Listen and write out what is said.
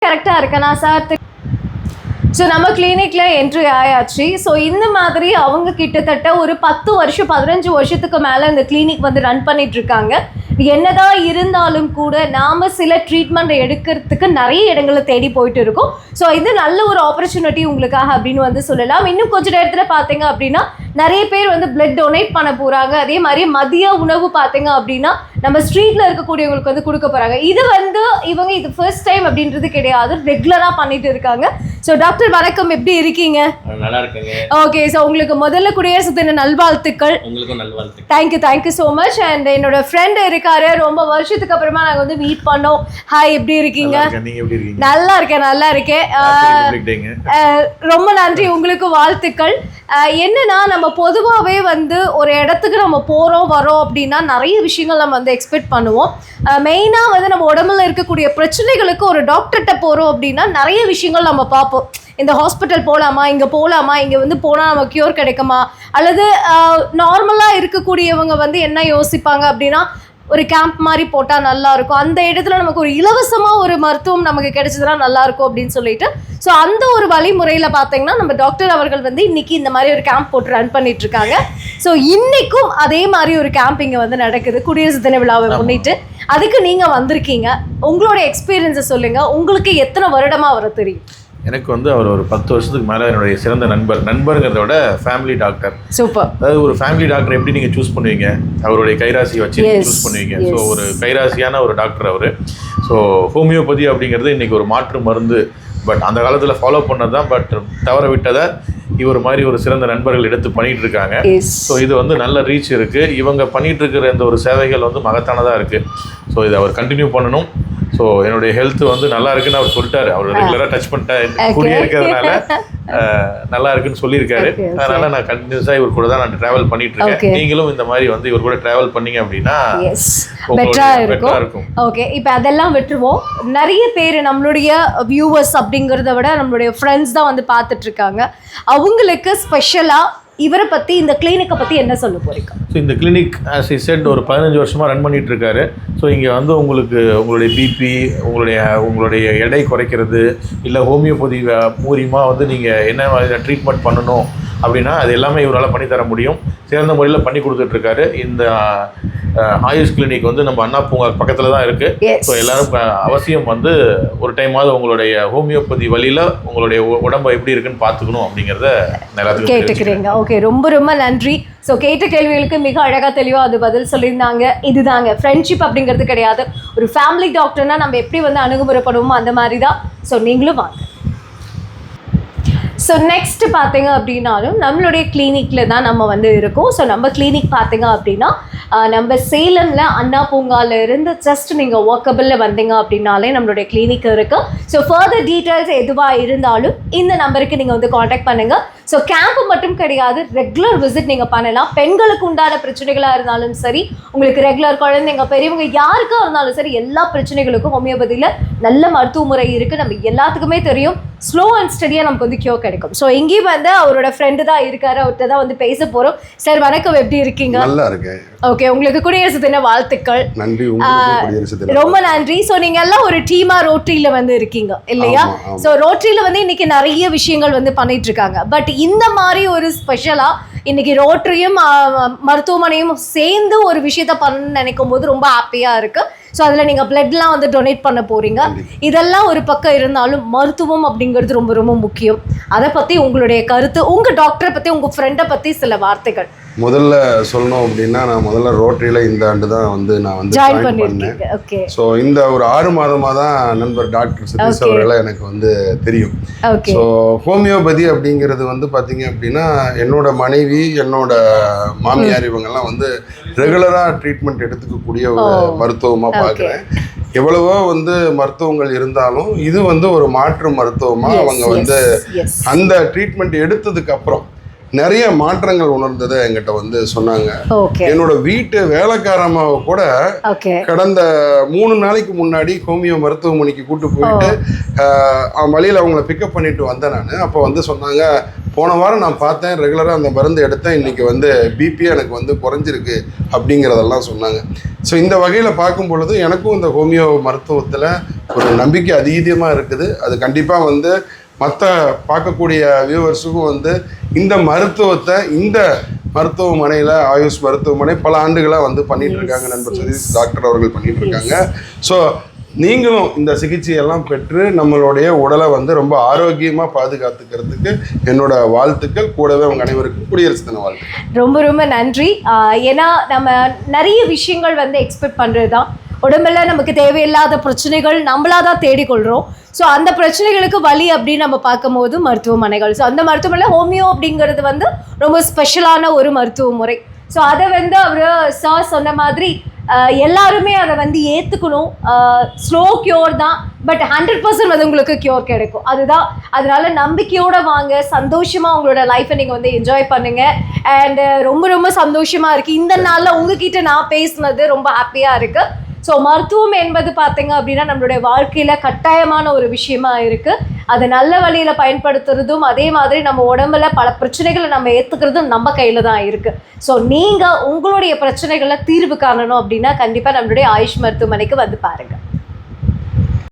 கரெக்டா இருக்கனா sir? So நம்ம கிளினிக்ல என்ட்ரி ஆயாச்சு. ஸோ இந்த மாதிரி அவங்க கிட்டத்தட்ட ஒரு 10 வருஷம் 15 வருஷத்துக்கு மேலே இந்த கிளினிக் வந்து ரன் பண்ணிட்டு இருக்காங்க. என்னதான் இருந்தாலும் கூட நாம் சில ட்ரீட்மெண்ட் எடுக்கிறதுக்கு நிறைய இடங்களை தேடி போயிட்டு இருக்கோம். ஸோ இது நல்ல ஒரு ஆப்பர்ச்சுனிட்டி உங்களுக்காக அப்படின்னு வந்து சொல்லலாம். இன்னும் கொஞ்சம் நேரத்தில் பார்த்தீங்க அப்படின்னா நிறைய பேர் வந்து பிளட் டொனேட் பண்ண போகிறாங்க. அதே மாதிரி மதிய உணவு பார்த்தீங்க அப்படின்னா நம்ம ஸ்ட்ரீட்டில் இருக்கக்கூடியவங்களுக்கு வந்து கொடுக்க போகிறாங்க. இது வந்து இவங்க இது ஃபர்ஸ்ட் டைம் அப்படின்றது கிடையாது, ரெகுலராக பண்ணிட்டு இருக்காங்க. ஸோ டாக்டர் வணக்கம், எப்படி இருக்கீங்க? நல்லா இருக்குங்க. ஓகே, ஸோ உங்களுக்கு முதல்ல குடியரசு தின நல்வாழ்த்துக்கள். உங்களுக்கும் நல்வாழ்த்துக்கள். Thank you so much. அண்ட் என்னோட ஃப்ரெண்ட் இருக்காரு, ரொம்ப வருஷத்துக்கு அப்புறமா நாங்கள் வந்து மீட் பண்ணோம். ஹாய், எப்படி இருக்கீங்க? நல்லா இருக்கேன். ரொம்ப நன்றி, உங்களுக்கு வாழ்த்துக்கள். என்னன்னா நம்ம பொதுவாகவே வந்து ஒரு இடத்துக்கு நம்ம போகிறோம் வரோம் அப்படின்னா நிறைய விஷயங்கள் நம்ம வந்து எக்ஸ்பெக்ட் பண்ணுவோம். மெயினாக வந்து நம்ம உடம்புல இருக்கக்கூடிய பிரச்சனைகளுக்கு ஒரு டாக்டர்கிட்ட போகிறோம் அப்படின்னா நிறைய விஷயங்கள் நம்ம பார்ப்போம். இந்த ஹாஸ்பிட்டல் போகலாமா, இங்கே போகலாமா, இங்கே வந்து போனால் நம்ம க்யூர் கிடைக்குமா, அல்லது நார்மலாக இருக்கக்கூடியவங்க வந்து என்ன யோசிப்பாங்க அப்படின்னா ஒரு கேம்ப் மாதிரி போட்டால் நல்லாயிருக்கும், அந்த இடத்துல நமக்கு ஒரு இலவசமாக ஒரு மருத்துவம் நமக்கு கிடைச்சதுன்னா நல்லாயிருக்கும் அப்படின்னு சொல்லிட்டு, ஸோ அந்த ஒரு வழிமுறையில் பார்த்தீங்கன்னா நம்ம டாக்டர் அவர்கள் வந்து இன்னைக்கு இந்த மாதிரி ஒரு கேம்ப் போட்டு ரன் பண்ணிட்டு இருக்காங்க. ஸோ இன்னைக்கும் அதே மாதிரி ஒரு கேம்ப் இங்கே வந்து நடக்குது குடியரசு தின விழாவை முன்னிட்டு. அதுக்கு நீங்கள் வந்திருக்கீங்க, உங்களோட எக்ஸ்பீரியன்ஸை சொல்லுங்கள். உங்களுக்கு எத்தனை வருடமாக வர தெரியும்? எனக்கு வந்து அவர் ஒரு 10 வருஷத்துக்கு மேலே என்னுடைய சிறந்த நண்பருங்கிறத விட ஃபேமிலி டாக்டர். சூப்பர். அதாவது ஒரு ஃபேமிலி டாக்டர் எப்படி நீங்கள் சூஸ் பண்ணுவீங்க, அவருடைய கைராசியை வச்சு சூஸ் பண்ணுவீங்க. ஸோ ஒரு கைராசியான ஒரு டாக்டர் அவர். ஸோ ஹோமியோபதி அப்படிங்கிறது இன்றைக்கி ஒரு மாற்று மருந்து. பட் அந்த காலத்தில் ஃபாலோ பண்ணது தான், பட் தவற விட்டதை இவர் மாதிரி ஒரு சிறந்த நண்பர்கள் எடுத்து பண்ணிகிட்டு இருக்காங்க. ஸோ இது வந்து நல்ல ரீச் இருக்குது. இவங்க பண்ணிகிட்டு இருக்கிற இந்த ஒரு சேவைகள் வந்து மகத்தானதாக இருக்குது. ஸோ இதை அவர் கண்டினியூ பண்ணணும். ஸோ என்னுடைய ஹெல்த் வந்து நல்லா இருக்குன்னு அவர் சொல்லிட்டாரு. அவர் ரெகுலராக டச் பண்ணிட்டேன் கூடிய இருக்கிறதுனால நல்லா இருக்குன்னு சொல்லியிருக்காரு. அதனால நான் கண்டினியூஸாக இவர் கூட தான் நான் ட்ராவல் பண்ணிட்டு இருக்கேன். நீங்களும் இந்த மாதிரி வந்து இவர் கூட ட்ராவல் பண்ணீங்க அப்படின்னா பெட்டரா இருக்கும். ஓகே, இப்போ அதெல்லாம் விட்டுருவோம். நிறைய பேர் நம்மளுடைய வியூவர்ஸ் அப்படிங்கிறத விட நம்மளுடைய ஃப்ரெண்ட்ஸ் தான் வந்து பார்த்துட்டு இருக்காங்க. அவங்களுக்கு ஸ்பெஷலாக இவரை பற்றி, இந்த கிளினிக்கை பற்றி என்ன சொல்ல போறீங்க? ஸோ இந்த கிளினிக் ஆஸ் ஐ செட் ஒரு 15 வருஷமாக ரன் பண்ணிகிட்டு இருக்காரு. ஸோ இங்கே வந்து உங்களுடைய பிபி, உங்களுடைய எடை குறைக்கிறது, இல்லை ஹோமியோபதி மூலியமாக வந்து நீங்கள் என்ன மாதிரி ட்ரீட்மெண்ட் பண்ணணும் அப்படின்னா அது எல்லாமே இவரால் பண்ணித்தர முடியும். சிறந்த முறையில் பண்ணி கொடுத்துட்ருக்காரு. இந்த ஆயுஷ் கிளினிக் வந்து நம்ம அண்ணா பூங்கா பக்கத்தில் தான் இருக்குது. ஸோ எல்லாரும் அவசியம் வந்து ஒரு டைமாவது உங்களுடைய ஹோமியோபதி வழியில் உங்களுடைய உடம்பை எப்படி இருக்குன்னு பார்த்துக்கணும் அப்படிங்கிறத எல்லாத்துக்கும் கேட்டுக்கிறீங்க. ஓகே, ரொம்ப ரொம்ப நன்றி. ஸோ கேட்ட கேள்விகளுக்கு மிக அழகாக தெளிவாக அது பதில் சொல்லியிருந்தாங்க. இதுதாங்க ஃப்ரெண்ட்ஷிப் அப்படிங்கிறது கிடையாது. ஒரு ஃபேமிலி டாக்டர்னா நம்ம எப்படி வந்து அணுகுமுறைப்படுவோமோ அந்த மாதிரி தான். ஸோ நீங்களும் வாங்க. ஸோ நெக்ஸ்ட் பார்த்தீங்க அப்படின்னாலும் நம்மளுடைய கிளினிக்கில் தான் நம்ம வந்து இருக்கோம். ஸோ நம்ம கிளினிக் பார்த்தீங்க அப்படின்னா நம்ம சேலமில் அண்ணா பூங்காவில் இருந்து ஜஸ்ட் நீங்கள் வாக்கபிளில் வந்தீங்க அப்படின்னாலே நம்மளுடைய கிளினிக் இருக்குது. ஸோ ஃபர்தர் டீட்டெயில்ஸ் எதுவாக இருந்தாலும் இந்த நம்பருக்கு நீங்கள் வந்து காண்டாக்ட் பண்ணுங்கள். ஸோ கேம்ப்பு மட்டும் கிடையாது, ரெகுலர் விசிட் நீங்கள் பண்ணலாம். பெண்களுக்கு உண்டான பிரச்சனைகளாக இருந்தாலும் சரி, உங்களுக்கு ரெகுலர் குழந்தைங்க பெரியவங்க யாருக்காக இருந்தாலும் சரி, எல்லா பிரச்சனைகளுக்கும் ஹோமியோபதியில் நல்ல மருத்துவ முறை இருக்குது. நம்ம எல்லாத்துக்குமே தெரியும், ஸ்லோ அண்ட் ஸ்டடியாக நமக்கு வந்து கியூர் கிடைக்கும். ஸோ இங்கேயும் வந்து அவரோட ஃப்ரெண்டு தான் இருக்காரு, அவர்கிட்ட தான் வந்து பேச போகிறோம். சார் வணக்கம், எப்படி இருக்கீங்க? நல்லா இருக்கேன். ஓகே, உங்களுக்கு குடியரசு தின வாழ்த்துக்கள். நன்றி. ரொம்ப நன்றி. ஸோ நீங்கள் எல்லாம் ஒரு டீமாக ரோட்டரியில் வந்து இருக்கீங்க இல்லையா? ஸோ ரோட்டரியில் வந்து இன்னைக்கு நிறைய விஷயங்கள் வந்து பண்ணிட்டு இருக்காங்க. பட் இந்த மாதிரி ஒரு ஸ்பெஷலாக இன்னைக்கு ரோட்டரியும் மருத்துவமனையும் சேர்ந்து ஒரு விஷயத்த பண்ண நினைக்கும் போது ரொம்ப ஹாப்பியாக இருக்குது. ஸோ அதில் நீங்கள் பிளட்லாம் வந்து டொனேட் பண்ண போகிறீங்க. இதெல்லாம் ஒரு பக்கம் இருந்தாலும் மருத்துவம் அப்படிங்கிறது ரொம்ப ரொம்ப முக்கியம். அதை பற்றி உங்களுடைய கருத்து, உங்கள் டாக்டரை பற்றி, உங்கள் ஃப்ரெண்டை பற்றி சில வார்த்தைகள். முதல்ல சொல்லணும் அப்படின்னா, நான் முதல்ல ரோட்டரியில் இந்த ஆண்டு தான் வந்து நான் வந்து ஜாயின் பண்ணேன். ஓகே. ஸோ இந்த ஒரு 6 மாதமாக தான் நண்பர் டாக்டர் சதீஷ் அவர்களை எனக்கு வந்து தெரியும். ஸோ ஹோமியோபதி அப்படிங்கிறது வந்து பார்த்தீங்க அப்படின்னா என்னோட மனைவி, என்னோட மாமியார் இவங்கெல்லாம் வந்து ரெகுலராக ட்ரீட்மெண்ட் எடுத்துக்கக்கூடிய ஒரு மருத்துவமாக பார்க்குறேன். எவ்வளவோ வந்து மருத்துவங்கள் இருந்தாலும் இது வந்து ஒரு மாற்று மருத்துவமாக அவங்க வந்து அந்த ட்ரீட்மெண்ட் எடுத்ததுக்கு அப்புறம் நிறைய மாற்றங்கள் உணர்ந்ததை என்கிட்ட வந்து சொன்னாங்க. என்னோட வீட்டு வேலைக்காரமாவை கூட கடந்த 3 நாளைக்கு முன்னாடி ஹோமியோ மருத்துவமனைக்கு கூட்டு போயிட்டு வழியில் அவங்கள பிக்கப் பண்ணிட்டு வந்தேன் நான். அப்போ வந்து சொன்னாங்க, போன வாரம் நான் பார்த்தேன், ரெகுலராக அந்த மருந்து எடுத்தேன், இன்றைக்கி வந்து பிபி எனக்கு வந்து குறைஞ்சிருக்கு அப்படிங்கிறதெல்லாம் சொன்னாங்க. ஸோ இந்த வகையில் பார்க்கும் பொழுது எனக்கும் இந்த ஹோமியோ மருத்துவத்தில் ஒரு நம்பிக்கை அதீதமாக இருக்குது. அது கண்டிப்பாக வந்து மற்ற பார்க்கக்கூடிய வியூவர்ஸுக்கும் வந்து இந்த மருத்துவத்தை இந்த மருத்துவமனையில், ஆயுஷ் மருத்துவமனை பல ஆண்டுகளாக வந்து பண்ணிகிட்டு இருக்காங்க. நண்பர் சதீஷ் டாக்டர் அவர்கள் பண்ணிகிட்டு இருக்காங்க. ஸோ நீங்களும் இந்த சிகிச்சையெல்லாம் பெற்று நம்மளுடைய உடலை வந்து ரொம்ப ஆரோக்கியமாக பாதுகாத்துக்கிறதுக்கு என்னோட வாழ்த்துக்கள். கூடவே அவங்க அனைவருக்கும் குடியரசு தின வாழ்த்துக்கள். ரொம்ப ரொம்ப நன்றி. ஏன்னா நம்ம நிறைய விஷயங்கள் வந்து எக்ஸ்பெக்ட் பண்ணுறது தான். உடம்புல நமக்கு தேவையில்லாத பிரச்சனைகள் நம்மளாக தான் தேடிக்கொள்கிறோம். ஸோ அந்த பிரச்சனைகளுக்கு வழி அப்படின்னு நம்ம பார்க்கும்போது மருத்துவமனைகள். ஸோ அந்த மருத்துவமனையில் ஹோமியோ அப்படிங்கிறது வந்து ரொம்ப ஸ்பெஷலான ஒரு மருத்துவ முறை. ஸோ அதை வந்து அவர் சார் சொன்ன மாதிரி எல்லாருமே அதை வந்து ஏற்றுக்கணும். ஸ்லோ க்யூர் தான், பட் 100% வந்து உங்களுக்கு க்யூர் கிடைக்கும். அதுதான். அதனால நம்பிக்கையோடு வாங்க, சந்தோஷமாக உங்களோட லைஃப்பை நீங்கள் வந்து என்ஜாய் பண்ணுங்கள். அண்டு ரொம்ப ரொம்ப சந்தோஷமாக இருக்குது. இந்த நாளில் உங்ககிட்ட நான் பேசுனது ரொம்ப ஹாப்பியாக இருக்குது. ஸோ மருத்துவம் என்பது பார்த்தீங்க அப்படின்னா நம்மளுடைய வாழ்க்கையில் கட்டாயமான ஒரு விஷயமா இருக்குது. அதை நல்ல வழியில் பயன்படுத்துறதும், அதே மாதிரி நம்ம உடம்புல பல பிரச்சனைகளை நம்ம ஏற்றுக்கிறதும் நம்ம கையில் தான் இருக்குது. ஸோ நீங்கள் உங்களுடைய பிரச்சனைகளை தீர்வு காணணும் அப்படின்னா கண்டிப்பாக நம்மளுடைய ஆயுஷ் மருத்துவமனைக்கு வந்து பாருங்கள்.